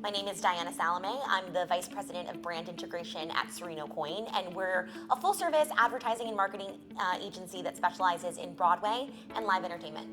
My name is Salameh. I'm the Vice President of Brand Integration at Serino Coyne, and we're a full-service advertising and marketing agency that specializes in Broadway and live entertainment.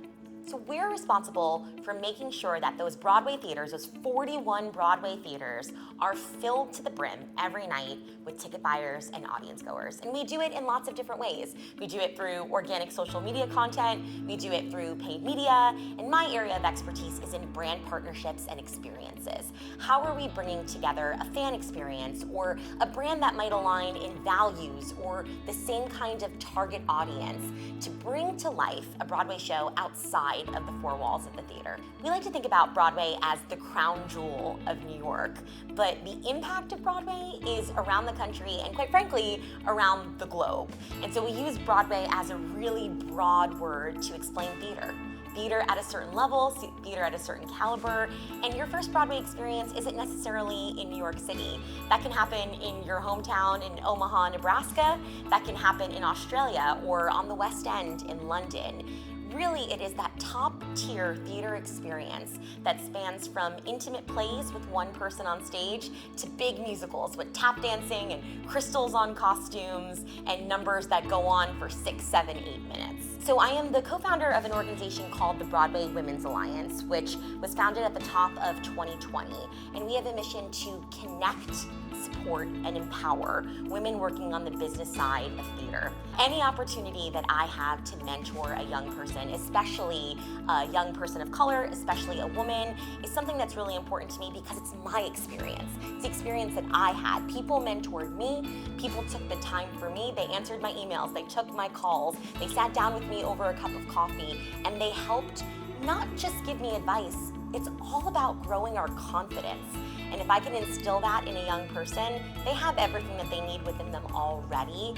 So we're responsible for making sure that those Broadway theaters, those 41 Broadway theaters, are filled to the brim every night with ticket buyers and audience goers. And we do it in lots of different ways. We do it through organic social media content, we do it through paid media, and my area of expertise is in brand partnerships and experiences. How are we bringing together a fan experience or a brand that might align in values or the same kind of target audience to bring to life a Broadway show outside of the four walls of the theater? We like to think about Broadway as the crown jewel of New York, but the impact of Broadway is around the country and, quite frankly, around the globe. And so we use Broadway as a really broad word to explain theater. Theater at a certain level, theater at a certain caliber, and your first Broadway experience isn't necessarily in New York City. That can happen in your hometown in Omaha, Nebraska. That can happen in Australia or on the West End in London. Really, it is that top-tier theater experience that spans from intimate plays with one person on stage to big musicals with tap dancing and crystals on costumes and numbers that go on for 6, 7, 8 minutes. So I am the co-founder of an organization called the Broadway Women's Alliance, which was founded at the top of 2020. And we have a mission to connect, support, and empower women working on the business side of theater. Any opportunity that I have to mentor a young person, especially a young person of color, especially a woman, is something that's really important to me because it's my experience. It's the experience that I had. People mentored me, people took the time for me, they answered my emails, they took my calls, they sat down with me over a cup of coffee, and they helped not just give me advice, it's all about growing our confidence. And if I can instill that in a young person, they have everything that they need within them already.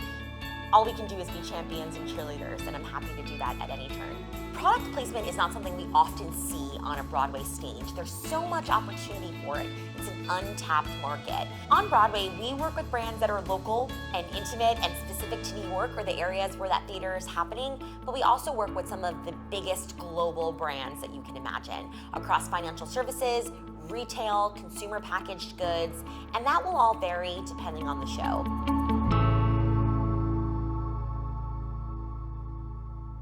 All we can do is be champions and cheerleaders, and I'm happy to do that at any turn. Product placement is not something we often see on a Broadway stage. There's so much opportunity for it. It's an untapped market. On Broadway, we work with brands that are local and intimate and specific to New York or the areas where that theater is happening, but we also work with some of the biggest global brands that you can imagine across financial services, retail, consumer packaged goods, and that will all vary depending on the show.